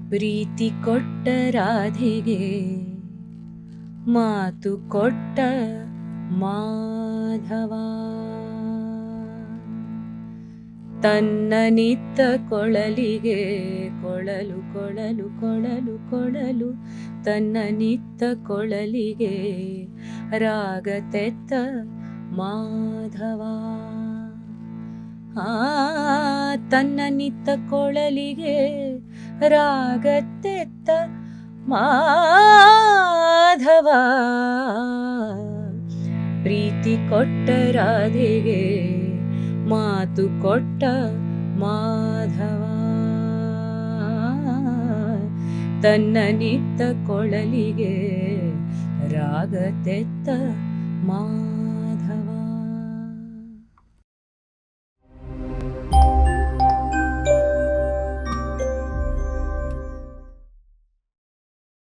ಪ್ರೀತಿ ಕೊಟ್ಟ ರಾಧೆಗೆ ಮಾತು ಕೊಟ್ಟ ಮಾಧವ ತನ್ನ ನಿತ್ತ ಕೊಳಲಿಗೆ ಕೊಳಲು ಕೊಳಲು ಕೊಳಲು ಕೊಳಲು ತನ್ನ ನಿತ್ತ ಕೊಳಲಿಗೆ ರಾಗ ತೆತ್ತ ಮಾಧವ ತನ್ನ ನಿತ್ತ ಕೊಳಲಿಗೆ ರಾಗ ತೆತ್ತ ಮಾಧವ ಪ್ರೀತಿ ಕೊಟ್ಟ ರಾಧೆಗೆ ಮಾತು ಕೊಟ್ಟ ಮಾಧವ ತನ್ನ ನಿತ್ತ ಕೊಳಲಿಗೆ ರಾಗ ತೆತ್ತ ಮಾಧವ